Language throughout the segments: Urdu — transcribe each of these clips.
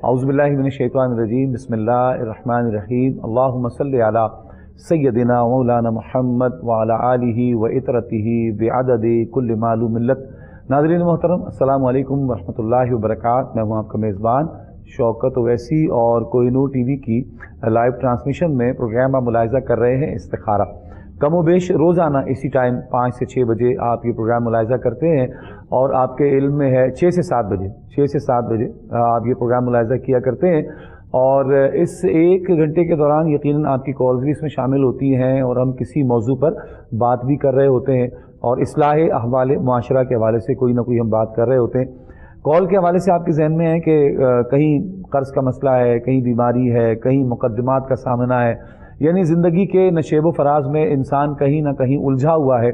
اعوذ باللہ من الشیطان الرجیم بسم اللہ الرحمن الرحیم اللہم صلی علی سیدنا مولانا محمد وعلی آلہ و اطرتہ بعدد کل معلوم ملت۔ ناظرین محترم السلام علیکم ورحمۃ اللہ وبرکاتہ، میں ہوں آپ کا میزبان شوکت اویسی اور کوہ نور ٹی وی کی لائیو ٹرانسمیشن میں پروگرام آپ ملاحظہ کر رہے ہیں استخارہ۔ کم و بیش روزانہ اسی ٹائم 5 سے 6 بجے آپ یہ پروگرام ملاحظہ کرتے ہیں اور آپ کے علم میں ہے 6 سے 7 بجے آپ یہ پروگرام ملاحظہ کیا کرتے ہیں، اور اس 1 گھنٹے کے دوران یقیناً آپ کی کالز بھی اس میں شامل ہوتی ہیں اور ہم کسی موضوع پر بات بھی کر رہے ہوتے ہیں اور اصلاح احوال معاشرہ کے حوالے سے کوئی نہ کوئی ہم بات کر رہے ہوتے ہیں۔ کال کے حوالے سے آپ کے ذہن میں ہے کہ کہیں قرض کا مسئلہ ہے، کہیں بیماری ہے، کہیں مقدمات کا سامنا ہے، یعنی زندگی کے نشیب و فراز میں انسان کہیں نہ کہیں الجھا ہوا ہے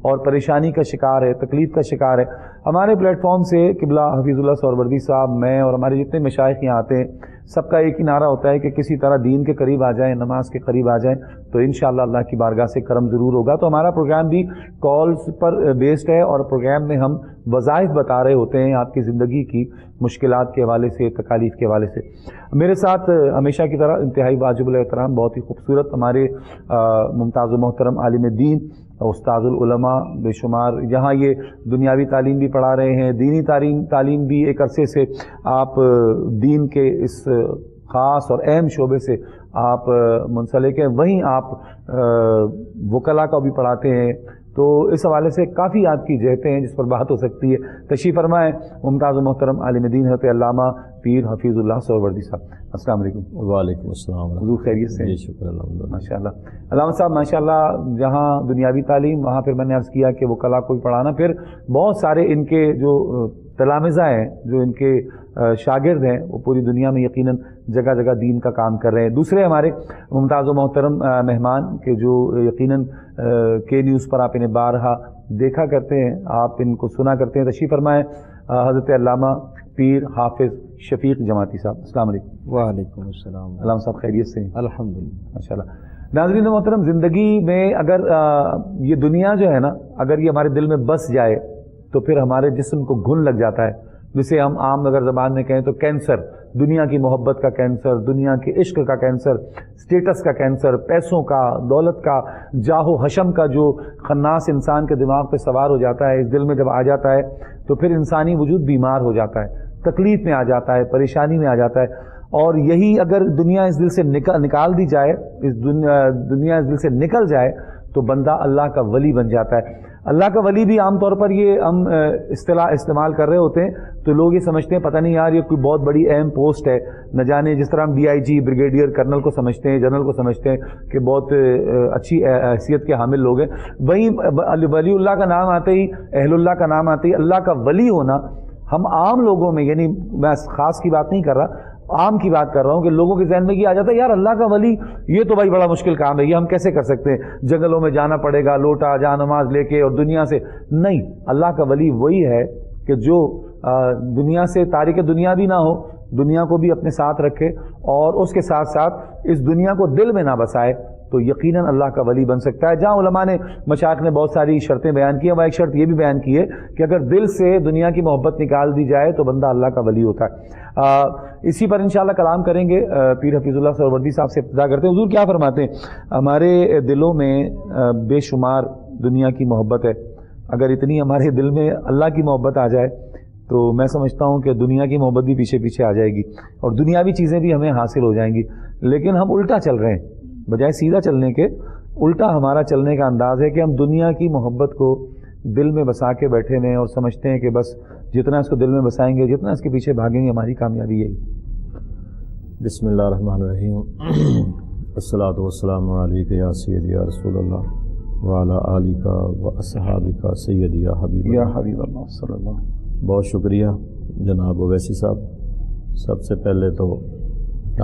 اور پریشانی کا شکار ہے، تکلیف کا شکار ہے۔ ہمارے پلیٹ فارم سے قبلہ حفیظ اللہ سہروردی صاحب، میں اور ہمارے جتنے مشائخ یہاں آتے ہیں، سب کا ایک ہی نعرہ ہوتا ہے کہ کسی طرح دین کے قریب آ جائیں، نماز کے قریب آ جائیں تو انشاءاللہ اللہ کی بارگاہ سے کرم ضرور ہوگا۔ تو ہمارا پروگرام بھی کالز پر بیسڈ ہے اور پروگرام میں ہم وظائف بتا رہے ہوتے ہیں آپ کی زندگی کی مشکلات کے حوالے سے، تکالیف کے حوالے سے۔ میرے ساتھ ہمیشہ کی طرح انتہائی واجب الاحترام، بہت ہی خوبصورت ہمارے ممتاز و محترم عالم دین، استاد العلماء بے شمار، یہاں یہ دنیاوی تعلیم بھی پڑھا رہے ہیں، دینی تعلیم بھی ایک عرصے سے آپ دین کے اس خاص اور اہم شعبے سے آپ منسلک ہیں، وہیں آپ وکلاء کا بھی پڑھاتے ہیں، تو اس حوالے سے کافی آپ کی جہتیں ہیں جس پر بات ہو سکتی ہے۔ تشریف فرمائیں ممتاز و محترم عالم دین حضرت علامہ پیر حفیظ اللہ سہروردی صاحب۔ السلام علیکم۔ وعلیکم السلام۔ حضور خیریت سے؟ جی شکر الحمدللہ، ماشاء اللہ۔ علامہ صاحب ماشاء اللہ، جہاں دنیاوی تعلیم وہاں پھر میں نے عرض کیا کہ وکلاء کو بھی پڑھانا، پھر بہت سارے ان کے جو تلامذہ ہیں، جو ان کے شاگرد ہیں، وہ پوری دنیا میں یقیناً جگہ جگہ دین کا کام کر رہے ہیں۔ دوسرے ہمارے ممتاز و محترم مہمان کہ جو یقیناً کے نیوز پر آپ انہیں بارہا دیکھا کرتے ہیں، آپ ان کو سنا کرتے ہیں، تشریف فرمائیں حضرت علامہ پیر حافظ شفیق جماعتی صاحب۔ السلام علیکم۔ وعلیکم السلام۔ علامہ صاحب خیریت سے ہیں؟ الحمدللہ ماشاءاللہ۔ ناظرین محترم، زندگی میں اگر یہ دنیا جو ہے نا، اگر یہ ہمارے دل میں بس جائے تو پھر ہمارے جسم کو گھن لگ جاتا ہے، جسے ہم عام اگر زبان میں کہیں تو کینسر، دنیا کی محبت کا کینسر، دنیا کے عشق کا کینسر، سٹیٹس کا کینسر، پیسوں کا، دولت کا، جاہ و حشم کا جو خناس انسان کے دماغ پہ سوار ہو جاتا ہے، اس دل میں جب آ جاتا ہے تو پھر انسانی وجود بیمار ہو جاتا ہے، تکلیف میں آ جاتا ہے، پریشانی میں آ جاتا ہے۔ اور یہی اگر دنیا اس دل سے نکال دی جائے، دنیا اس دل سے نکل جائے تو بندہ اللہ کا ولی بن جاتا ہے۔ اللہ کا ولی بھی عام طور پر یہ ہم اصطلاح استعمال کر رہے ہوتے ہیں تو لوگ یہ سمجھتے ہیں پتہ نہیں یار یہ کوئی بہت بڑی اہم پوسٹ ہے، نہ جانے جس طرح ہم DIG بریگیڈیئر کرنل کو سمجھتے ہیں، جنرل کو سمجھتے ہیں کہ بہت اچھی حیثیت کے حامل لوگ ہیں، وہیں ولی اللہ کا نام آتے ہی، اہل اللہ کا نام آتے ہی اللہ کا ولی ہونا ہم عام لوگوں میں، یعنی میں خاص کی بات نہیں کر رہا، عام کی بات کر رہا ہوں کہ لوگوں کے ذہن میں یہ آ جاتا ہے یار اللہ کا ولی یہ تو بھائی بڑا مشکل کام ہے، یہ ہم کیسے کر سکتے ہیں، جنگلوں میں جانا پڑے گا لوٹا جا نماز لے کے اور دنیا سے نہیں۔ اللہ کا ولی وہی ہے کہ جو دنیا سے تارک دنیا بھی نہ ہو، دنیا کو بھی اپنے ساتھ رکھے اور اس کے ساتھ ساتھ اس دنیا کو دل میں نہ بسائے، تو یقیناً اللہ کا ولی بن سکتا ہے۔ جہاں علماء نے مشائخ نے بہت ساری شرطیں بیان کی ہیں، وہ ایک شرط یہ بھی بیان کی ہے کہ اگر دل سے دنیا کی محبت نکال دی جائے تو بندہ اللہ کا ولی ہوتا ہے۔ اسی پر انشاءاللہ کلام کریں گے۔ پیر حفیظ اللہ سہروردی صاحب سے ابتدا کرتے ہیں۔ حضور کیا فرماتے ہیں؟ ہمارے دلوں میں بے شمار دنیا کی محبت ہے، اگر اتنی ہمارے دل میں اللہ کی محبت آ جائے تو میں سمجھتا ہوں کہ دنیا کی محبت بھی پیچھے پیچھے آ جائے گی اور دنیاوی چیزیں بھی ہمیں حاصل ہو جائیں گی، لیکن ہم الٹا چل رہے ہیں، بجائے سیدھا چلنے کے الٹا ہمارا چلنے کا انداز ہے کہ ہم دنیا کی محبت کو دل میں بسا کے بیٹھے ہیں اور سمجھتے ہیں کہ بس جتنا اس کو دل میں بسائیں گے، جتنا اس کے پیچھے بھاگیں گے، ہماری کامیابی یہی۔ بسم اللہ الرحمن الرحیم۔ الصلاۃ والسلام علیک یا سیدی یا رسول اللہ وعلی آلک و اصحابک سیدی یا حبیب یا اللہ۔ حبیب اللہ صلی اللہ علیہ وسلم۔ بہت شکریہ جناب اویسی صاحب۔ سب سے پہلے تو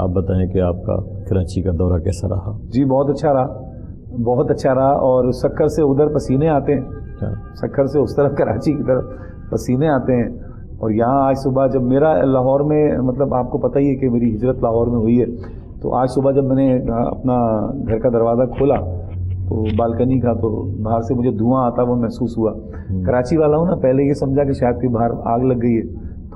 آپ بتائیں کہ آپ کا کراچی کا دورہ کیسا رہا؟ جی بہت اچھا رہا، بہت اچھا رہا، اور سکھر سے ادھر پسینے آتے ہیں، سکھر سے اس طرف کراچی کی طرف پسینے آتے ہیں، اور یہاں آج صبح جب میرا لاہور میں، مطلب آپ کو پتہ ہی ہے کہ میری ہجرت لاہور میں ہوئی ہے، تو آج صبح جب میں نے اپنا گھر کا دروازہ کھولا تو بالکنی کا، تو باہر سے مجھے دھواں آتا وہ محسوس ہوا۔ کراچی والا ہوں نا، پہلے یہ سمجھا کہ شاید کوئی باہر آگ لگ گئی ہے،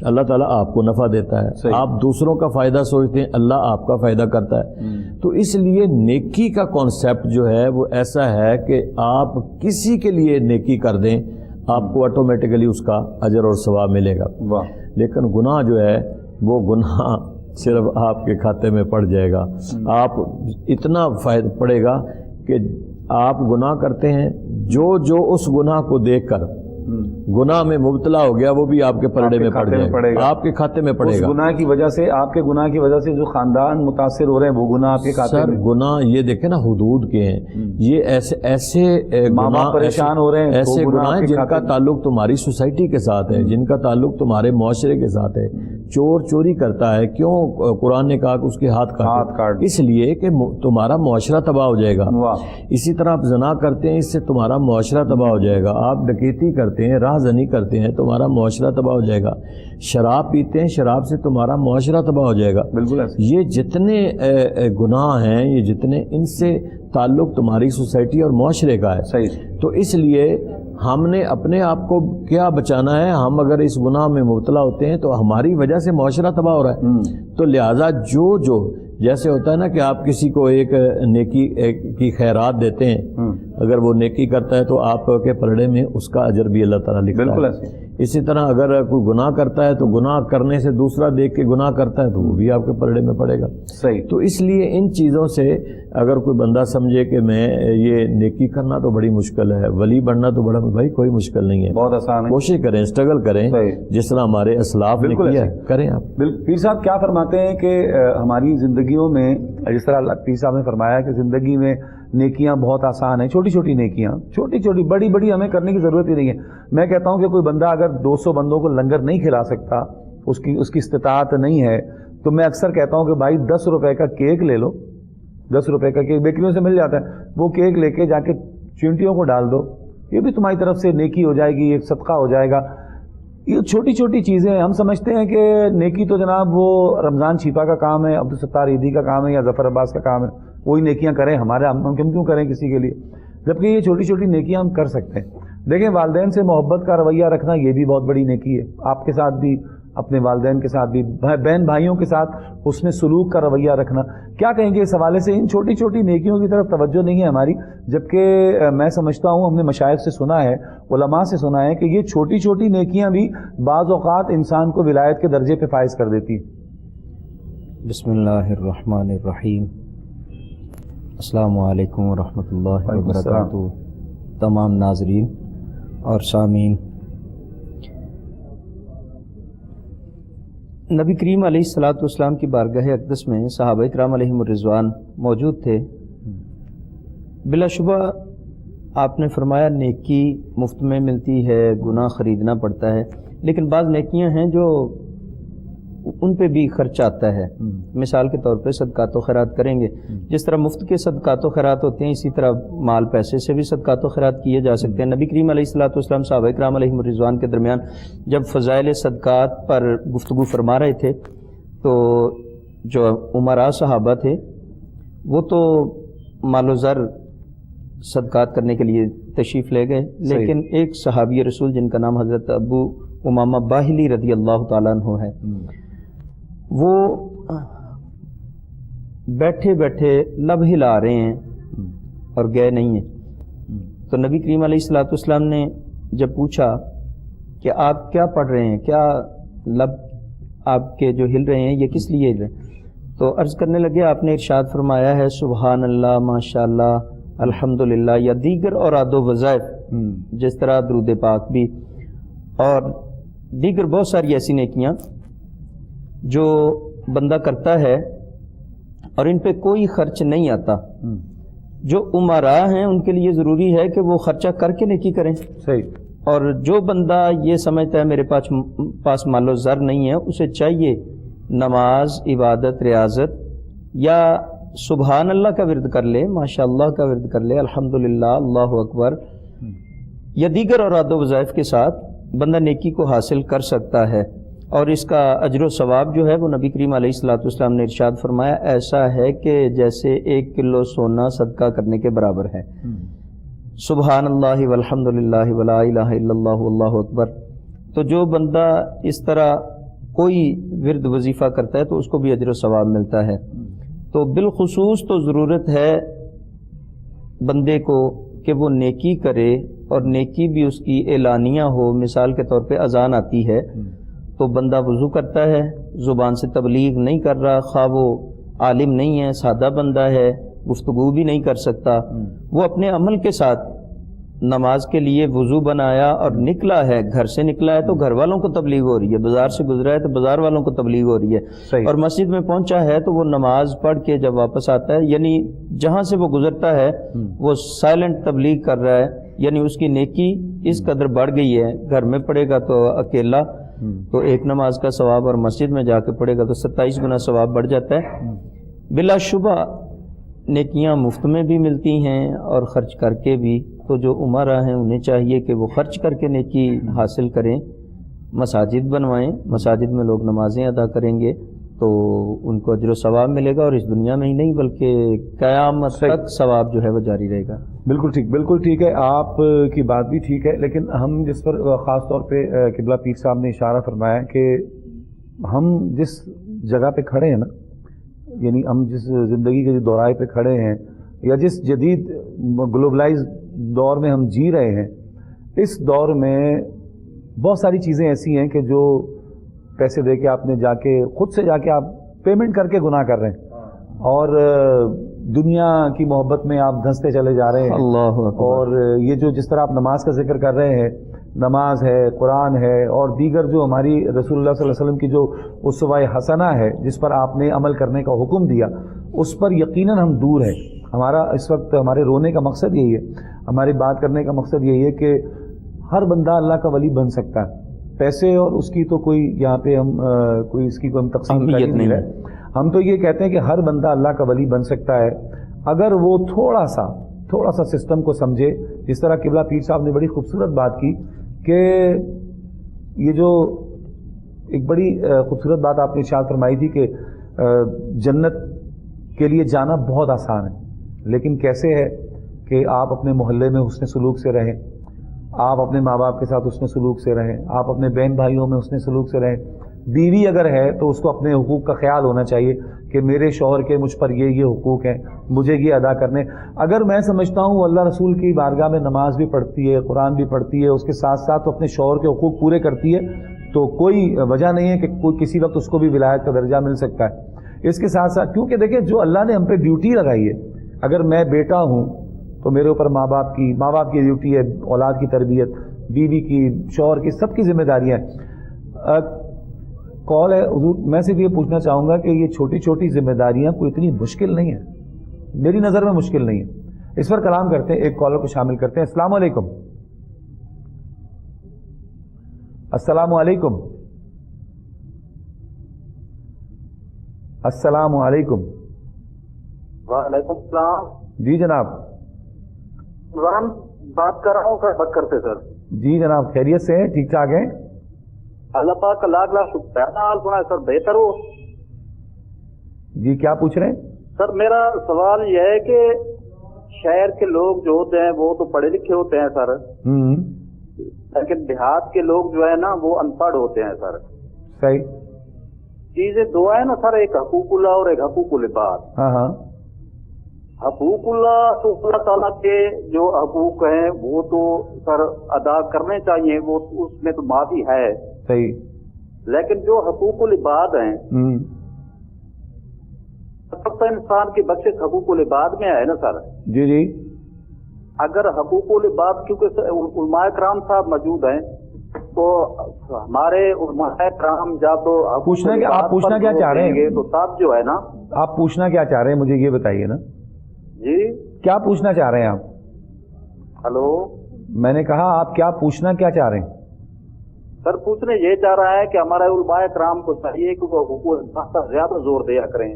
اللہ تعالیٰ آپ کو نفع دیتا ہے. آپ دوسروں کا فائدہ سوچتے ہیں, اللہ آپ کا فائدہ کرتا ہے. تو اس لیے نیکی کا کانسیپٹ جو ہے وہ ایسا ہے کہ آپ کسی کے لیے نیکی کر دیں, آپ کو آٹومیٹیکلی اس کا اجر اور ثواب ملے گا. لیکن گناہ جو ہے وہ گناہ صرف آپ کے کھاتے میں پڑ جائے گا. آپ اتنا فائدہ پڑے گا کہ آپ گناہ کرتے ہیں, جو اس گناہ کو دیکھ کر گناہ میں مبتلا ہو گیا وہ بھی آپ کے پلڑے میں پڑ جائے گا, آپ کے کھاتے میں پڑے گا. گناہ کی وجہ سے, آپ کے گناہ کی وجہ سے جو خاندان متاثر ہو رہے ہیں وہ گناہ آپ کے کھاتے میں. گناہ یہ دیکھیں نا حدود کے ہیں, یہ ایسے گناہ پریشان ہو رہے ہیں, ایسے گناہ ہیں جن کا تعلق تمہاری سوسائٹی کے ساتھ ہے, جن کا تعلق تمہارے معاشرے کے ساتھ ہے. چور چوری کرتا ہے, کیوں قرآن نے کہا کہ اس کے ہاتھ کاٹ, اس لیے کہ تمہارا معاشرہ تباہ ہو جائے گا. اسی طرح آپ زنا کرتے ہیں, اس سے تمہارا معاشرہ تباہ ہو جائے گا. آپ ڈکیتی کرتے ہیں, راہ زنی کرتے ہیں, تمہارا معاشرہ تباہ ہو جائے گا. شراب پیتے ہیں, شراب سے تمہارا معاشرہ تباہ ہو جائے گا. بالکل. یہ جتنے گناہ ہیں, یہ جتنے, ان سے تعلق تمہاری سوسائٹی اور معاشرے کا ہے. صحیح. تو اس لیے ہم نے اپنے آپ کو کیا بچانا ہے. ہم اگر اس گناہ میں مبتلا ہوتے ہیں تو ہماری وجہ سے معاشرہ تباہ ہو رہا ہے. تو لہٰذا جو جیسے ہوتا ہے نا کہ آپ کسی کو ایک نیکی کی خیرات دیتے ہیں, اگر وہ نیکی کرتا ہے تو آپ کے پلڑے میں اس کا اجر بھی اللہ تعالیٰ لکھتا ہے. بالکل ایسے. اسی طرح اگر کوئی گناہ کرتا ہے تو گناہ کرنے سے دوسرا دیکھ کے گناہ کرتا ہے تو وہ بھی آپ کے پلڑے میں پڑے گا. صحیح. تو اس لیے ان چیزوں سے اگر کوئی بندہ سمجھے کہ میں یہ نیکی کرنا تو بڑی مشکل ہے, ولی بننا تو بڑا, بھائی کوئی مشکل نہیں ہے, بہت آسان ہے. کوشش کریں, اسٹرگل کریں, جس طرح ہمارے اسلاف نے کیا ہے کریں آپ. پیر صاحب کیا فرماتے ہیں کہ ہماری زندگیوں میں, جس طرح پیر صاحب نے فرمایا کہ زندگی میں نیکیاں بہت آسان ہیں, چھوٹی چھوٹی نیکیاں, چھوٹی چھوٹی, بڑی بڑی ہمیں کرنے کی ضرورت ہی نہیں ہے. میں کہتا ہوں کہ کوئی بندہ اگر 200 بندوں کو لنگر نہیں کھلا سکتا, اس کی استطاعت نہیں ہے, تو میں اکثر کہتا ہوں کہ بھائی 10 روپے کا کیک لے لو, 10 روپے کا کیک بیکریوں سے مل جاتا ہے, وہ کیک لے کے جا کے چینٹیوں کو ڈال دو, یہ بھی تمہاری طرف سے نیکی ہو جائے گی, ایک صدقہ ہو جائے گا. یہ چھوٹی چھوٹی چیزیں. ہم سمجھتے ہیں کہ نیکی تو جناب وہ رمضان چھیپا کا کام ہے, عبدالستار عیدی کا کام ہے, یا ظفر عباس کا کام ہے, وہی نیکیاں کریں, ہم کیوں کریں کسی کے لیے, جبکہ یہ چھوٹی چھوٹی نیکیاں ہم کر سکتے ہیں. دیکھیں, والدین سے محبت کا رویہ رکھنا یہ بھی بہت بڑی نیکی ہے. آپ کے ساتھ بھی, اپنے والدین کے ساتھ بھی, بہن بھائیوں کے ساتھ حسن سلوک کا رویہ رکھنا. کیا کہیں گے اس حوالے سے؟ ان چھوٹی چھوٹی نیکیوں کی طرف توجہ نہیں ہے ہماری, جبکہ میں سمجھتا ہوں, ہم نے مشائخ سے سنا ہے, علماء سے سنا ہے کہ یہ چھوٹی چھوٹی نیکیاں بھی بعض اوقات انسان کو ولایت کے درجے پہ فائز کر دیتی ہیں. بسم اللہ الرحمن الرحیم. السلام علیکم ورحمۃ اللہ وبرکاتہ. تمام ناظرین اور سامعین, نبی کریم علیہ الصلاۃ والسلام کی بارگاہ اقدس میں صحابہ کرام علیہم الرضوان موجود تھے. بلا شبہ آپ نے فرمایا نیکی مفت میں ملتی ہے, گناہ خریدنا پڑتا ہے, لیکن بعض نیکیاں ہیں جو ان پہ بھی خرچ آتا ہے. مثال کے طور پہ صدقات و خیرات کریں گے, جس طرح مفت کے صدقات و خیرات ہوتے ہیں, اسی طرح مال پیسے سے بھی صدقات و خیرات کیے جا سکتے ہیں. نبی کریم علیہ الصلاۃ والسلام صحابہ کرام علیہم الرضوان کے درمیان جب فضائل صدقات پر گفتگو فرما رہے تھے تو جو امراء صحابہ تھے وہ تو مال و زر صدقات کرنے کے لیے تشریف لے گئے, لیکن ایک صحابی رسول جن کا نام حضرت ابو امامہ باہلی رضی اللہ تعالیٰ عنہ ہے, وہ بیٹھے بیٹھے لب ہلا رہے ہیں اور گئے نہیں ہیں. تو نبی کریم علیہ الصلاۃ والسلام نے جب پوچھا کہ آپ کیا پڑھ رہے ہیں, کیا لب آپ کے جو ہل رہے ہیں یہ کس لیے ہل رہے ہیں, تو عرض کرنے لگے, آپ نے ارشاد فرمایا ہے سبحان اللہ, ماشاء اللہ, الحمدللہ, یا دیگر اوراد و وظائف, جس طرح درود پاک بھی اور دیگر بہت ساری ایسی نیکیاں جو بندہ کرتا ہے اور ان پہ کوئی خرچ نہیں آتا. جو امراء ہیں ان کے لیے ضروری ہے کہ وہ خرچہ کر کے نیکی کریں. صحیح. اور جو بندہ یہ سمجھتا ہے میرے پاس مال و زر نہیں ہے, اسے چاہیے نماز, عبادت, ریاضت یا سبحان اللہ کا ورد کر لے, ماشاء اللہ کا ورد کر لے, الحمدللہ, اللہ اکبر, یا دیگر اوراد و وظائف کے ساتھ بندہ نیکی کو حاصل کر سکتا ہے. اور اس کا اجر و ثواب جو ہے وہ نبی کریم علیہ الصلاۃ والسلام نے ارشاد فرمایا ایسا ہے کہ جیسے 1 کلو سونا صدقہ کرنے کے برابر ہے. سبحان اللہ والحمدللہ ولا الہ الا اللہ واللہ اکبر. تو جو بندہ اس طرح کوئی ورد وظیفہ کرتا ہے تو اس کو بھی اجر و ثواب ملتا ہے. تو بالخصوص تو ضرورت ہے بندے کو کہ وہ نیکی کرے، اور نیکی بھی اس کی اعلانیہ ہو. مثال کے طور پہ اذان آتی ہے تو بندہ وضو کرتا ہے، زبان سے تبلیغ نہیں کر رہا، خواہ وہ عالم نہیں ہے، سادہ بندہ ہے، گفتگو بھی نہیں کر سکتا، وہ اپنے عمل کے ساتھ نماز کے لیے وضو بنایا اور نکلا ہے، گھر سے نکلا ہے تو گھر والوں کو تبلیغ ہو رہی ہے، بازار سے گزرا ہے تو بازار والوں کو تبلیغ ہو رہی ہے، صحیح. اور مسجد میں پہنچا ہے تو وہ نماز پڑھ کے جب واپس آتا ہے، یعنی جہاں سے وہ گزرتا ہے وہ سائلنٹ تبلیغ کر رہا ہے، یعنی اس کی نیکی اس قدر بڑھ گئی ہے. گھر میں پڑھے گا تو اکیلا تو ایک نماز کا ثواب، اور مسجد میں جا کے پڑھے گا تو 27 گنا ثواب بڑھ جاتا ہے. بلا شبہ نیکیاں مفت میں بھی ملتی ہیں اور خرچ کر کے بھی. تو جو عمرا ہیں انہیں چاہیے کہ وہ خرچ کر کے نیکی حاصل کریں، مساجد بنوائیں، مساجد میں لوگ نمازیں ادا کریں گے تو ان کو اجر و ثواب ملے گا، اور اس دنیا میں ہی نہیں بلکہ قیامت تک ثواب جو ہے وہ جاری رہے گا. بالکل ٹھیک، بالکل ٹھیک ہے، آپ کی بات بھی ٹھیک ہے، لیکن ہم جس پر خاص طور پہ قبلہ پیر صاحب نے اشارہ فرمایا کہ ہم جس جگہ پہ کھڑے ہیں نا، یعنی ہم جس زندگی کے دورائے پہ کھڑے ہیں، یا جس جدید گلوبلائز دور میں ہم جی رہے ہیں، اس دور میں بہت ساری چیزیں ایسی ہیں کہ جو پیسے دے کے آپ نے جا کے خود سے جا کے آپ پیمنٹ کر کے گناہ کر رہے ہیں، اور دنیا کی محبت میں آپ دھنستے چلے جا رہے ہیں. اللہ اکبر. اور یہ جو جس طرح آپ نماز کا ذکر کر رہے ہیں، نماز ہے، قرآن ہے، اور دیگر جو ہماری رسول اللہ صلی اللہ علیہ وسلم کی جو اسوہ حسنہ ہے جس پر آپ نے عمل کرنے کا حکم دیا، اس پر یقیناً ہم دور ہیں. ہمارا اس وقت ہمارے رونے کا مقصد یہی ہے، ہماری بات کرنے کا مقصد یہی ہے کہ ہر بندہ اللہ کا ولی بن سکتا ہے. پیسے اور اس کی تو کوئی یہاں پہ ہم کوئی اس کی کوئی ہم تقسیم نہیں ہے. ہم تو یہ کہتے ہیں کہ ہر بندہ اللہ کا ولی بن سکتا ہے اگر وہ تھوڑا سا سسٹم کو سمجھے. جس طرح قبلہ پیر صاحب نے بڑی خوبصورت بات کی کہ یہ جو ایک بڑی خوبصورت بات آپ نے ارشاد فرمائی تھی کہ جنت کے لیے جانا بہت آسان ہے، لیکن کیسے ہے کہ آپ اپنے محلے میں حسن سلوک سے رہیں، آپ اپنے ماں باپ کے ساتھ حسن سلوک سے رہیں، آپ اپنے بہن بھائیوں میں حسن سلوک سے رہیں. بیوی اگر ہے تو اس کو اپنے حقوق کا خیال ہونا چاہیے کہ میرے شوہر کے مجھ پر یہ حقوق ہیں، مجھے یہ ادا کرنے. اگر میں سمجھتا ہوں اللہ رسول کی بارگاہ میں نماز بھی پڑھتی ہے، قرآن بھی پڑھتی ہے، اس کے ساتھ ساتھ اپنے شوہر کے حقوق پورے کرتی ہے، تو کوئی وجہ نہیں ہے کہ کوئی کسی وقت اس کو بھی ولایت کا درجہ مل سکتا ہے. اس کے ساتھ ساتھ کیونکہ دیکھیں جو اللہ نے ہم پہ ڈیوٹی لگائی ہے، اگر میں بیٹا ہوں تو میرے اوپر ماں باپ کی ڈیوٹی ہے، اولاد کی تربیت، بیوی کی، شوہر کی، سب کی ذمہ داریاں ہیں. کال ہے حضور، میں صرف یہ پوچھنا چاہوں گا کہ یہ چھوٹی چھوٹی ذمہ داریاں کوئی اتنی مشکل نہیں ہیں، میری نظر میں مشکل نہیں ہے. اس پر کلام کرتے ہیں، ایک کالر کو شامل کرتے ہیں. السلام علیکم. السلام علیکم. السلام علیکم. وعلیکم السلام. جی جناب. عمران بات کر رہا ہوں، بات کرتے سر. جی جناب، خیریت سے ہیں؟ ٹھیک ٹھاک ہیں؟ اللہ پاک کا لاکھ لاکھ شکر ہے. حال سنا ہے سر، بہتر ہو. جی کیا پوچھ رہے ہیں؟ سر میرا سوال یہ ہے کہ شہر کے لوگ جو ہوتے ہیں وہ تو پڑھے لکھے ہوتے ہیں سر، لیکن دیہات کے لوگ جو ہے نا وہ ان پڑھ ہوتے ہیں سر. صحیح. چیزیں دو ہے نا سر، ایک حقوق اللہ اور ایک حقوق العباد. ہاں ہاں. حقوق اللہ تو اللہ تعالیٰ کے جو حقوق ہیں وہ تو سر ادا کرنے چاہیے، وہ اس میں تو معافی ہے. صحیح. لیکن جو حقوق العباد ہیں، سب انسان کی بخشش حقوق العباد میں ہے نا سر. جی جی. اگر حقوق العباد، کیونکہ علماء کرام صاحب موجود ہیں، تو ہمارے علماء کرام جب آپ پوچھنا کیا چاہ رہے ہیں تو تب جو ہے نا، آپ پوچھنا کیا چاہ رہے ہیں مجھے یہ بتائیے نا. جی کیا پوچھنا چاہ رہے ہیں آپ؟ ہلو، میں نے کہا آپ کیا پوچھنا کیا چاہ رہے ہیں؟ سر پوچھنے یہ چاہ رہا ہے کہ ہمارے علماء کرام کو چاہیے کہ وہ حقوق العباد پر زیادہ زور دیا کریں،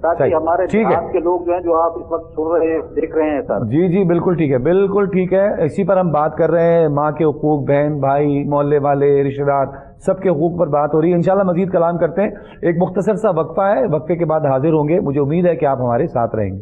تاکہ ہمارے دیہات کے لوگ جو ہیں، جو آپ اس وقت سن رہے ہیں، دیکھ رہے ہیں سر. جی جی بالکل ٹھیک ہے، بالکل ٹھیک ہے. اسی پر ہم بات کر رہے ہیں، ماں کے حقوق، بہن بھائی، محلے والے، رشتہ دار، سب کے حقوق پر بات ہو رہی ہے. انشاءاللہ مزید کلام کرتے ہیں. ایک مختصر سا وقفہ ہے، وقفے کے بعد حاضر ہوں گے. مجھے امید ہے کہ آپ ہمارے ساتھ رہیں گے.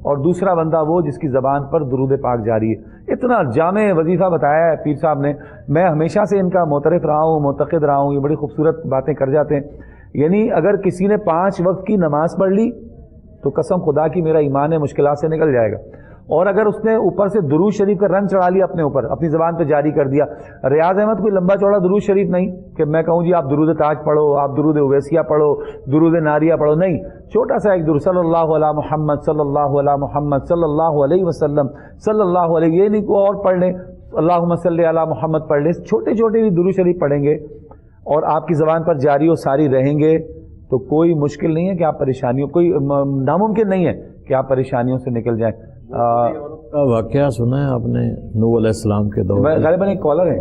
اور دوسرا بندہ وہ جس کی زبان پر درود پاک جاری ہے. اتنا جامع وظیفہ بتایا ہے پیر صاحب نے. میں ہمیشہ سے ان کا معترف رہا ہوں, معتقد رہا ہوں, یہ بڑی خوبصورت باتیں کر جاتے ہیں. یعنی اگر کسی نے 5 وقت کی نماز پڑھ لی تو قسم خدا کی میرا ایمان ہے مشکلات سے نکل جائے گا. اور اگر اس نے اوپر سے درود شریف کا رنگ چڑھا لیا اپنے اوپر, اپنی زبان پہ جاری کر دیا. ریاض احمد کوئی لمبا چوڑا درود شریف نہیں کہ میں کہوں جی آپ درود تاج پڑھو, آپ درود اویسیہ پڑھو, درود ناریہ پڑھو, نہیں. چھوٹا سا ایک درود صلی اللہ علیہ محمد, صلی اللہ علیہ محمد, صلی اللہ علیہ وسلم, صلی اللہ علیہ, یہ نہیں کوئی اور پڑھ لیں, اللہم صلی علی محمد پڑھ لیں. چھوٹے چھوٹے بھی درود شریف پڑھیں گے اور آپ کی زبان پر جاری و ساری رہیں گے تو کوئی مشکل نہیں ہے کہ آپ پریشانیوں, کوئی ناممکن نہیں ہے کہ آپ پریشانیوں سے نکل جائیں. واقعہ سنا ہے آپ نے نوح علیہ السلام کے دور؟ غالباً ایک کالر ہے,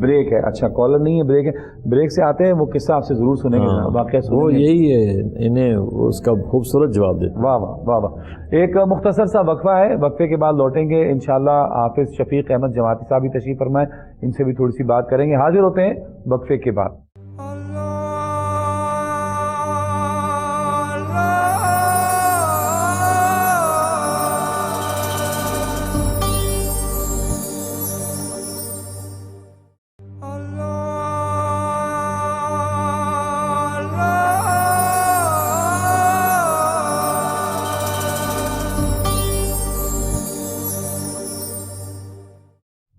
بریک ہے. اچھا کالر نہیں ہے, بریک ہے. بریک سے آتے ہیں وہ قصہ آپ سے ضرور سنیں گے, واقعہ سنیں گے. وہ یہی ہے, انہیں اس کا خوبصورت جواب دیتے. واہ واہ واہ واہ. ایک مختصر سا وقفہ ہے, وقفے کے بعد لوٹیں گے انشاءاللہ. حافظ شفیق احمد جماعتی صاحب بھی تشریف فرمائیں, ان سے بھی تھوڑی سی بات کریں گے. حاضر ہوتے ہیں وقفے کے بعد.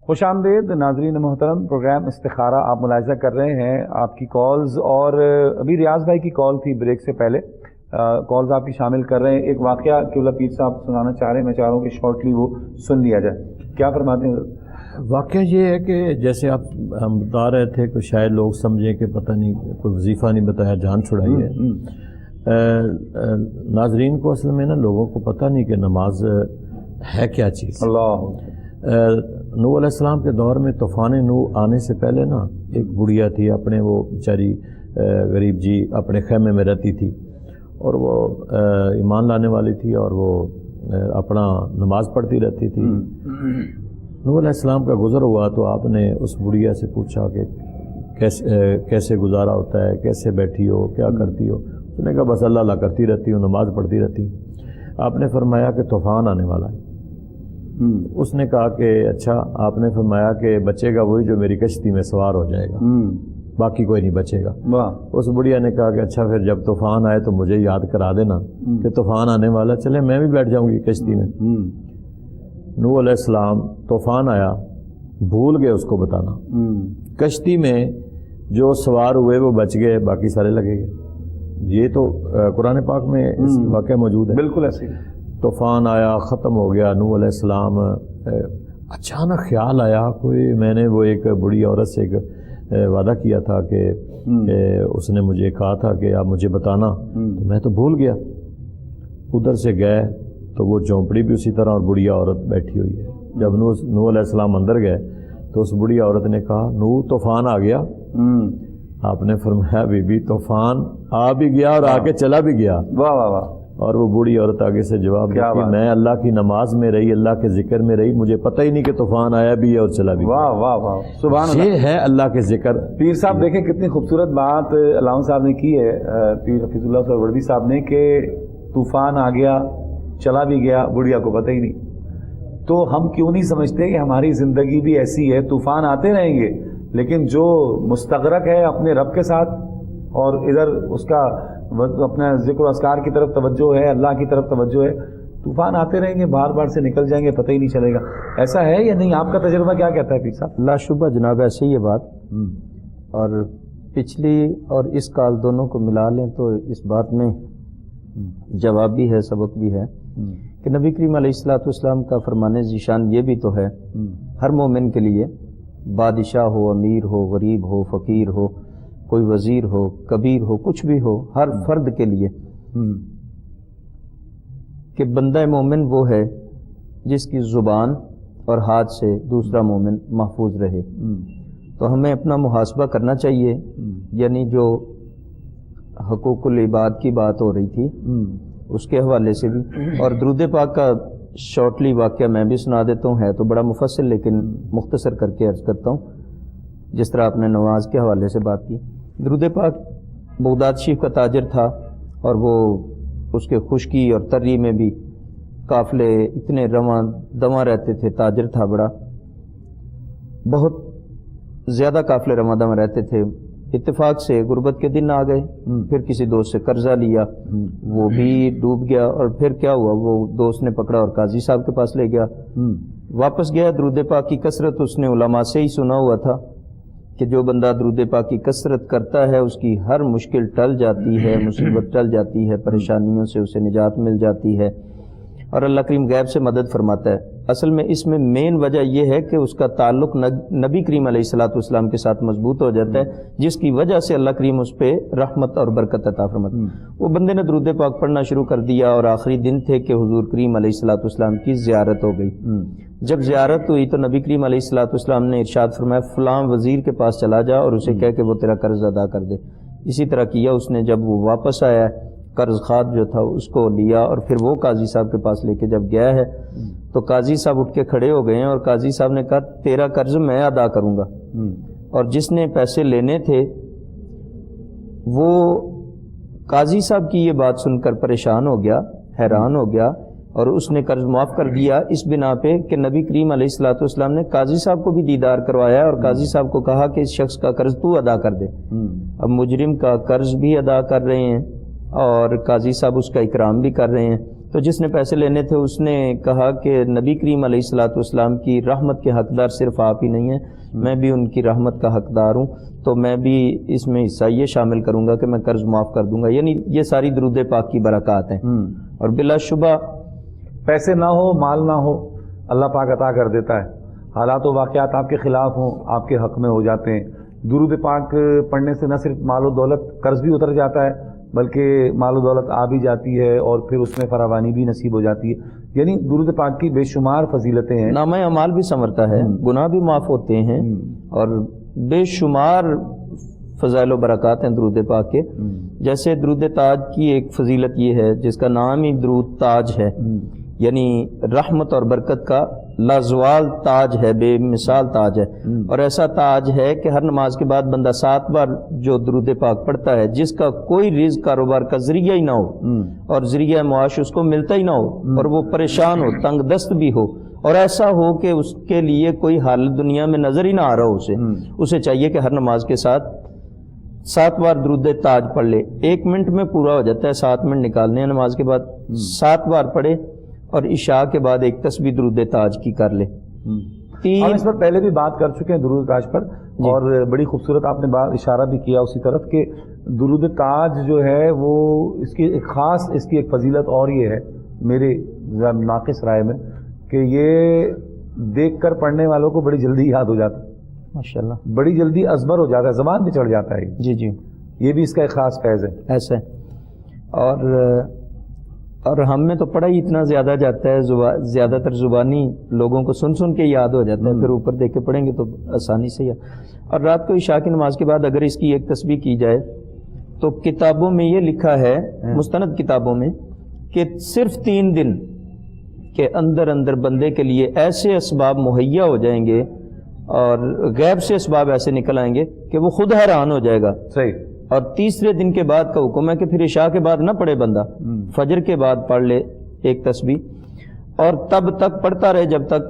خوش آمدید ناظرین محترم. پروگرام استخارہ آپ ملاحظہ کر رہے ہیں. آپ کی کالز, اور ابھی ریاض بھائی کی کال تھی بریک سے پہلے, کالز آپ کی شامل کر رہے ہیں. ایک واقعہ قبلہ پیر صاحب سنانا چاہ رہے ہیں, میں چاہ رہا ہوں کہ شارٹلی وہ سن لیا جائے. کیا فرماتے ہیں؟ واقعہ یہ ہے کہ جیسے آپ ہم بتا رہے تھے کہ شاید لوگ سمجھیں کہ پتہ نہیں کوئی وظیفہ نہیں بتایا, جان چھڑائی ہے. ناظرین کو اصل میں نا لوگوں کو پتہ نہیں کہ نماز ہے کیا چیز. اللہ. نوح علیہ السلام کے دور میں طوفان نوح آنے سے پہلے نا ایک بڑھیا تھی, اپنے وہ بیچاری غریب جی اپنے خیمے میں رہتی تھی, اور وہ ایمان لانے والی تھی, اور وہ اپنا نماز پڑھتی رہتی تھی. نوح علیہ السلام کا گزر ہوا تو آپ نے اس بڑھیا سے پوچھا کہ کیسے گزارا ہوتا ہے, کیسے بیٹھی ہو, کیا کرتی ہو؟ اس نے کہا بس اللہ اللہ کرتی رہتی ہوں, نماز پڑھتی رہتی ہوں. آپ نے فرمایا کہ طوفان آنے والا ہے. اس نے کہا کہ اچھا. آپ نے فرمایا کہ بچے گا وہی جو میری کشتی میں سوار ہو جائے گا, باقی کوئی نہیں بچے گا. اس بڑھیا نے کہا کہ اچھا پھر جب طوفان آئے تو مجھے یاد کرا دینا کہ طوفان آنے والا, چلے میں بھی بیٹھ جاؤں گی کشتی میں. نوح علیہ السلام طوفان آیا, بھول گئے اس کو بتانا. کشتی میں جو سوار ہوئے وہ بچ گئے, باقی سارے لگے گئے. یہ تو قرآن پاک میں اس واقعہ موجود ہے. بالکل ایسے. طوفان آیا, ختم ہو گیا. نوح علیہ السلام اچانک خیال آیا کوئی, میں نے وہ ایک بڑی عورت سے ایک وعدہ کیا تھا کہ اس نے مجھے کہا تھا کہ آپ مجھے بتانا, تو میں تو بھول گیا. ادھر سے گئے تو وہ جھونپڑی بھی اسی طرح اور بڑی عورت بیٹھی ہوئی ہے. جب نوح علیہ السلام اندر گئے تو اس بڑی عورت نے کہا نوح طوفان آ گیا. آپ نے فرمایا بی بی طوفان آ بھی گیا اور آ کے چلا بھی گیا. واہ واہ واہ. اور وہ بوڑھی عورت آگے سے جواب دیتی, میں اللہ کی نماز میں رہی, اللہ کے ذکر میں رہی, مجھے پتہ ہی نہیں کہ طوفان آیا بھی ہے اور چلا بھی. واہ واہ واہ, سبحان اللہ. یہ ہے اللہ کے ذکر. پیر صاحب دیکھیں کتنی خوبصورت بات علامہ صاحب نے کی ہے, پیر حفیظ اللہ سہروردی صاحب نے, کہ طوفان آ گیا چلا بھی گیا, بڑھیا کو پتہ ہی نہیں. تو ہم کیوں نہیں سمجھتے کہ ہماری زندگی بھی ایسی ہے, طوفان آتے رہیں گے, لیکن جو مستغرق ہے اپنے رب کے ساتھ اور ادھر اس کا اپنا ذکر و اذکار کی طرف توجہ ہے, اللہ کی طرف توجہ ہے, طوفان آتے رہیں گے, بار بار سے نکل جائیں گے, پتہ ہی نہیں چلے گا. ایسا ہے یا نہیں؟ آپ کا تجربہ کیا کہتا ہے پیر صاحب؟ لا شبہ جناب ایسے ہی ہے بات. اور پچھلی اور اس کال دونوں کو ملا لیں تو اس بات میں جواب بھی ہے, سبق بھی ہے کہ نبی کریم علیہ الصلوۃ والسلام کا فرمان ذیشان یہ بھی تو ہے, ہر مومن کے لیے, بادشاہ ہو, امیر ہو, غریب ہو, فقیر ہو, کوئی وزیر ہو, کبیر ہو, کچھ بھی ہو, ہر فرد کے لیے کہ بندہ مومن وہ ہے جس کی زبان اور ہاتھ سے دوسرا مومن محفوظ رہے. تو ہمیں اپنا محاسبہ کرنا چاہیے. یعنی جو حقوق العباد کی بات ہو رہی تھی اس کے حوالے سے بھی, اور درود پاک کا شارٹلی واقعہ میں بھی سنا دیتا ہوں, ہے تو بڑا مفصل لیکن مختصر کر کے عرض کرتا ہوں. جس طرح آپ نے نماز کے حوالے سے بات کی, درود پاک بغداد شریف کا تاجر تھا اور وہ اس کے خشکی اور تری میں بھی قافلے اتنے رواں دواں رہتے تھے. تاجر تھا بڑا, بہت زیادہ قافلے رواں دواں رہتے تھے. اتفاق سے غربت کے دن آ گئے, پھر کسی دوست سے قرضہ لیا, وہ بھی ڈوب گیا. اور پھر کیا ہوا, وہ دوست نے پکڑا اور قاضی صاحب کے پاس لے گیا. واپس گیا, درود پاک کی کثرت اس نے علماء سے ہی سنا ہوا تھا کہ جو بندہ درود پاک کی کثرت کرتا ہے اس کی ہر مشکل ٹل جاتی ہے, مصیبت ٹل جاتی ہے, پریشانیوں سے اسے نجات مل جاتی ہے, اور اللہ کریم غیب سے مدد فرماتا ہے. اصل میں اس میں مین وجہ یہ ہے کہ اس کا تعلق نبی کریم علیہ الصلوۃ والسلام کے ساتھ مضبوط ہو جاتا ہے, جس کی وجہ سے اللہ کریم اس پہ رحمت اور برکت عطا فرماتا ہے. وہ بندے نے درود پاک پڑھنا شروع کر دیا, اور آخری دن تھے کہ حضور کریم علیہ الصلوۃ والسلام کی زیارت ہو گئی. جب زیارت ہوئی تو نبی کریم علیہ الصلوۃ والسلام نے ارشاد فرمایا, فلاں وزیر کے پاس چلا جا اور اسے کہہ کہ وہ تیرا قرض ادا کر دے. اسی طرح کیا اس نے. جب وہ واپس آیا, قرض خواہ جو تھا اس کو لیا, اور پھر وہ قاضی صاحب کے پاس لے کے جب گیا ہے تو قاضی صاحب اٹھ کے کھڑے ہو گئے ہیں, اور قاضی صاحب نے کہا تیرا قرض میں ادا کروں گا. اور جس نے پیسے لینے تھے وہ قاضی صاحب کی یہ بات سن کر پریشان ہو گیا, حیران ہو گیا, اور اس نے قرض معاف کر دیا اس بنا پہ کہ نبی کریم علیہ الصلوۃ والسلام نے قاضی صاحب کو بھی دیدار کروایا اور قاضی صاحب کو کہا کہ اس شخص کا قرض تو ادا کر دے. اب مجرم کا قرض بھی ادا کر رہے ہیں اور قاضی صاحب اس کا اکرام بھی کر رہے ہیں. تو جس نے پیسے لینے تھے اس نے کہا کہ نبی کریم علیہ الصلوۃ والسلام کی رحمت کے حقدار صرف آپ ہی نہیں ہیں, میں بھی ان کی رحمت کا حقدار ہوں, تو میں بھی اس میں حصہ یہ شامل کروں گا کہ میں قرض معاف کر دوں گا. یعنی یہ ساری درود پاک کی برکات ہیں. اور بلا شبہ پیسے نہ ہو, مال نہ ہو, اللہ پاک عطا کر دیتا ہے. حالات و واقعات آپ کے خلاف ہوں, آپ کے حق میں ہو جاتے ہیں. درود پاک پڑھنے سے نہ صرف مال و دولت, قرض بھی اتر جاتا ہے, بلکہ مال و دولت آ بھی جاتی ہے, اور پھر اس میں فراوانی بھی نصیب ہو جاتی ہے. یعنی درود پاک کی بے شمار فضیلتیں ہیں. نامہ اعمال بھی سنورتا ہے, گناہ بھی معاف ہوتے ہیں, اور بے شمار فضائل و برکات ہیں درود پاک کے. جیسے درود تاج کی ایک فضیلت یہ ہے جس کا نام ہی درود تاج ہے, یعنی رحمت اور برکت کا لازوال تاج ہے, بے مثال تاج ہے. اور ایسا تاج ہے کہ ہر نماز کے بعد بندہ 7 بار جو درود پاک پڑھتا ہے, جس کا کوئی رزق کاروبار کا ذریعہ ہی نہ ہو اور ذریعہ معاش اس کو ملتا ہی نہ ہو, اور وہ پریشان ہو, تنگ دست بھی ہو, اور ایسا ہو کہ اس کے لیے کوئی حالت دنیا میں نظر ہی نہ آ رہا ہو, اسے چاہیے کہ ہر نماز کے ساتھ 7 بار درود تاج پڑھ لے. 1 منٹ میں پورا ہو جاتا ہے, 7 منٹ نکالنے ہیں نماز کے بعد, 7 بار پڑھے, اور عشاء کے بعد ایک تسبیح درود تاج کی کر لے. ہم اس پر پہلے بھی بات کر چکے ہیں درود تاج پر, اور بڑی خوبصورت آپ نے بات اشارہ بھی کیا اسی طرف کہ درود تاج جو ہے وہ اس کی ایک خاص, اس کی ایک فضیلت اور یہ ہے میرے ناقص رائے میں کہ یہ دیکھ کر پڑھنے والوں کو بڑی جلدی یاد ہو جاتا ہے, ماشاءاللہ, بڑی جلدی ازبر ہو جاتا ہے, زبان پہ چڑھ جاتا ہے. جی جی, یہ بھی اس کا ایک خاص فیض ہے. ایسا ہے. اور ہم میں تو پڑھا ہی اتنا زیادہ جاتا ہے, زیادہ تر زبانی لوگوں کو سن سن کے یاد ہو جاتا ہے, پھر اوپر دیکھ کے پڑھیں گے تو آسانی سے یاد. اور رات کو عشاء کی نماز کے بعد اگر اس کی ایک تسبیح کی جائے تو کتابوں میں یہ لکھا ہے, مستند کتابوں میں, کہ صرف 3 دن کے اندر اندر بندے کے لیے ایسے اسباب مہیا ہو جائیں گے اور غیب سے اسباب ایسے نکل آئیں گے کہ وہ خود حیران ہو جائے گا. صحیح. اور تیسرے دن کے بعد کا حکم ہے کہ پھر عشاء کے بعد نہ پڑھے بندہ, فجر کے بعد پڑھ لے ایک تسبیح, اور تب تک پڑھتا رہے جب تک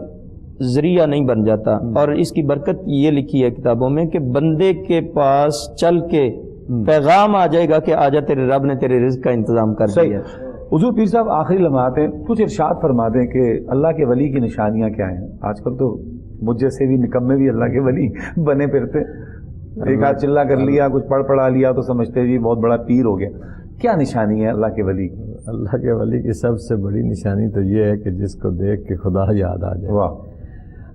ذریعہ نہیں بن جاتا. اور اس کی برکت یہ لکھی ہے کتابوں میں کہ بندے کے پاس چل کے پیغام آ جائے گا کہ آجا تیرے رب نے تیرے رزق کا انتظام کر دیا. حضور پیر صاحب آخری لمحات ہیں, کچھ ارشاد فرما دیں کہ اللہ کے ولی کی نشانیاں کیا ہیں. آج کل تو مجھ جیسے بھی نکمے بھی اللہ کے ولی بنے پھرتے, ایک آدھ چلا کر لیا, کچھ پڑھا لیا تو سمجھتے جی بہت بڑا پیر ہو گیا. کیا نشانی ہے اللہ کے ولی کی؟ اللہ کے ولی کی سب سے بڑی نشانی تو یہ ہے کہ جس کو دیکھ کے خدا یاد آ جائے. واہ.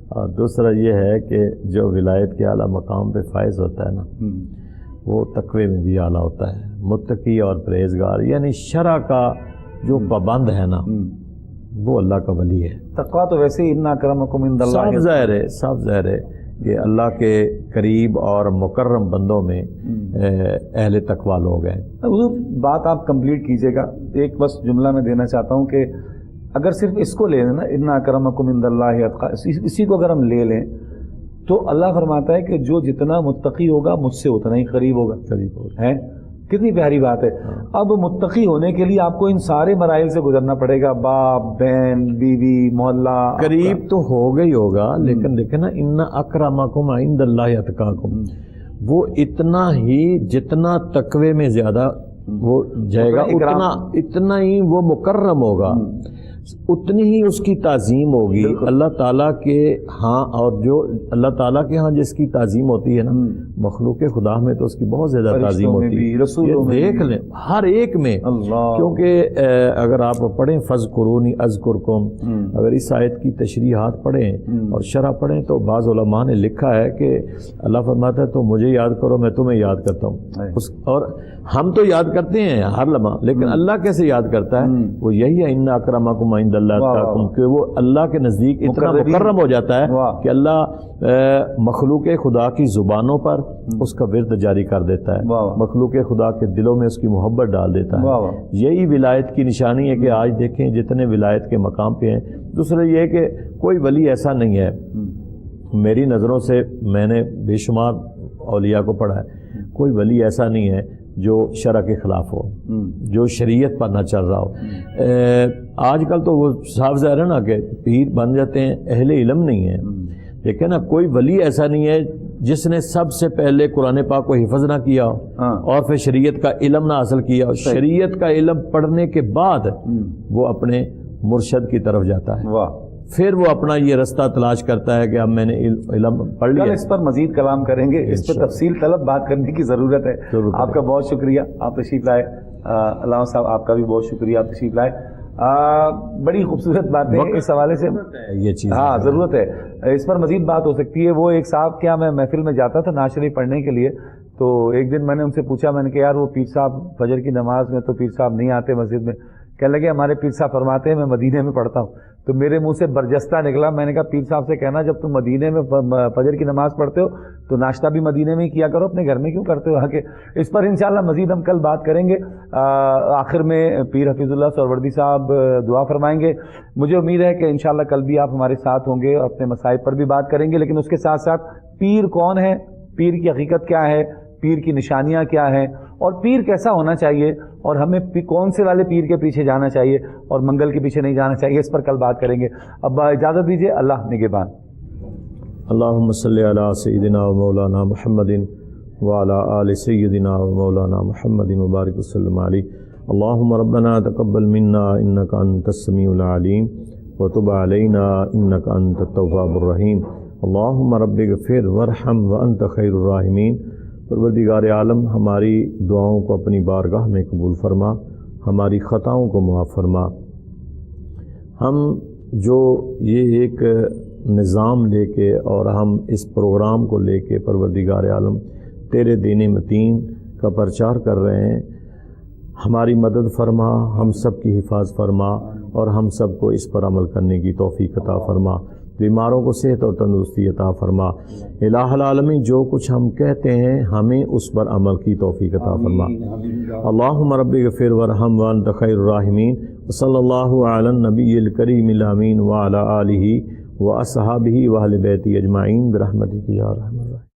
اور دوسرا یہ ہے کہ جو ولایت کے اعلیٰ مقام پہ فائز ہوتا ہے نا, وہ تقوی میں بھی اعلیٰ ہوتا ہے, متقی اور پرہیزگار, یعنی شرع کا جو پابند ہے نا وہ اللہ کا ولی ہے. تقویٰ تو ویسے ہی ان اکرمکم عند اللہ, صاف ظاہر ہے کہ اللہ کے قریب اور مکرم بندوں میں اہل تقویٰ لوگ ہیں. حضور بات آپ کمپلیٹ کیجیے گا, ایک بس جملہ میں دینا چاہتا ہوں کہ اگر صرف اس کو لے لیں نا, ان اکرمکم عند اللہ اتقاء, اسی کو اگر ہم لے لیں تو اللہ فرماتا ہے کہ جو جتنا متقی ہوگا مجھ سے اتنا ہی قریب ہوگا. ہے کتنی پیاری بات ہے. اب متقی ہونے کے لیے آپ کو ان سارے مراحل سے گزرنا پڑے گا، باپ، بہن، بیوی، محلہ. قریب تو ہوگا ہی ہوگا، لیکن دیکھیں نا، ان اکرمکم عند اللہ اتقاکم، وہ اتنا ہی جتنا تقوی میں زیادہ وہ جائے گا اتنا ہی وہ مکرم ہوگا، اتنی ہی اس کی تعظیم ہوگی اللہ تعالیٰ کے ہاں. اور جو اللہ تعالیٰ کے ہاں جس کی تعظیم ہوتی ہے نا، مخلوق خدا میں تو اس کی بہت زیادہ تعظیم ہوتی ہے. یہ دیکھ لیں ہر ایک میں، کیونکہ اگر آپ پڑھیں فَاذْكُرُونِي أَذْكُرْكُمْ، اگر اس آیت کی تشریحات پڑھیں اور شرح پڑھیں تو بعض علماء نے لکھا ہے کہ اللہ فرماتا ہے تو مجھے یاد کرو میں تمہیں یاد کرتا ہوں. اور ہم تو یاد کرتے ہیں ہر لمحہ، لیکن اللہ کیسے یاد کرتا ہے؟ وہ یہی ہے ان اکرمکم عند اللہ اتقاکم، کہ وہ اللہ کے نزدیک اتنا مکرم ہو جاتا ہے کہ اللہ مخلوق خدا کی زبانوں پر اس کا ورد جاری کر دیتا ہے، مخلوق خدا کے دلوں میں اس کی محبت ڈال دیتا ہے. یہی ولایت کی نشانی ہے کہ آج دیکھیں جتنے ولایت کے مقام پہ ہیں. دوسرا یہ ہے کہ کوئی ولی ایسا نہیں ہے، میری نظروں سے میں نے بے شمار اولیاء کو پڑھا ہے، کوئی ولی ایسا نہیں ہے جو شرع کے خلاف ہو، جو شریعت پر نہ چل رہا ہو. آج کل تو وہ صاف ظاہر ہے نا کہ پیر بن جاتے ہیں، اہل علم نہیں ہے. لیکن نا کوئی ولی ایسا نہیں ہے جس نے سب سے پہلے قرآن پاک کو حفظ نہ کیا ہو اور پھر شریعت کا علم نہ حاصل کیا ہو. شریعت کا علم پڑھنے کے بعد وہ اپنے مرشد کی طرف جاتا ہے، پھر وہ اپنا یہ رستہ تلاش کرتا ہے کہ اب میں نے علم پڑھ لیا. اس پر مزید کلام کریں گے، اس پہ تفصیل طلب بات کرنے کی ضرورت ہے. آپ کا بہت شکریہ، آپ تشریف لائے. علامہ صاحب آپ کا بھی بہت شکریہ، آپ تشریف لائے. بڑی خوبصورت باتیں اس حوالے سے یہ چیز ہاں ضرورت ہے. اس پر مزید بات ہو سکتی ہے. وہ ایک صاحب کیا میں محفل میں جاتا تھا نعت شریف پڑھنے کے لیے، تو ایک دن میں نے ان سے پوچھا، میں نے کہا یار وہ پیر صاحب فجر کی نماز میں تو پیر صاحب نہیں آتے مسجد میں. کہنے لگے ہمارے پیر صاحب فرماتے ہیں میں مدینے میں پڑھتا ہوں. تو میرے منہ سے برجستہ نکلا. میں نے کہا پیر صاحب سے کہنا جب تم مدینے میں فجر کی نماز پڑھتے ہو تو ناشتہ بھی مدینے میں ہی کیا کرو، اپنے گھر میں کیوں کرتے ہو آ کے. اس پر انشاءاللہ مزید ہم کل بات کریں گے. آخر میں پیر حفیظ اللہ سہروردی صاحب دعا فرمائیں گے. مجھے امید ہے کہ انشاءاللہ کل بھی آپ ہمارے ساتھ ہوں گے اور اپنے مسائل پر بھی بات کریں گے. لیکن اس کے ساتھ ساتھ پیر کون ہے، پیر کی حقیقت کیا ہے، پیر کی نشانیاں کیا ہیں، اور پیر کیسا ہونا چاہیے، اور ہمیں کون سے والے پیر کے پیچھے جانا چاہیے اور منگل کے پیچھے نہیں جانا چاہیے، اس پر کل بات کریں گے. اب اجازت دیجیے، اللہ نگہبان. اللہم صلی علی سیدنا و مولانا محمد وعلی آل سیدنا و مولانا محمد وبارک وسلم علیہ. اللہم ربنا تقبل منا انک انت السمیع العلیم وتب علینا انک انت التواب الرحیم. اللہم رب اغفر وارحم وانت خیر الراحمین. پروردگار عالم ہماری دعاؤں کو اپنی بارگاہ میں قبول فرما، ہماری خطاؤں کو معاف فرما. ہم جو یہ ایک نظام لے کے اور ہم اس پروگرام کو لے کے پروردگار عالم تیرے دین متین کا پرچار کر رہے ہیں، ہماری مدد فرما، ہم سب کی حفاظت فرما اور ہم سب کو اس پر عمل کرنے کی توفیق عطا فرما. بیماروں کو صحت اور تندرستی عطا فرما. الہ العالمین جو کچھ ہم کہتے ہیں ہمیں اس پر عمل کی توفیق عطا فرما. اللہم رب اغفر وارحم وانت خیر الراحمین. صلی اللہ علی النبی الکریم الامین وعلی آلہ واصحابہ واہل بیتہ اجمعین برحمتک یا ارحم الراحمین.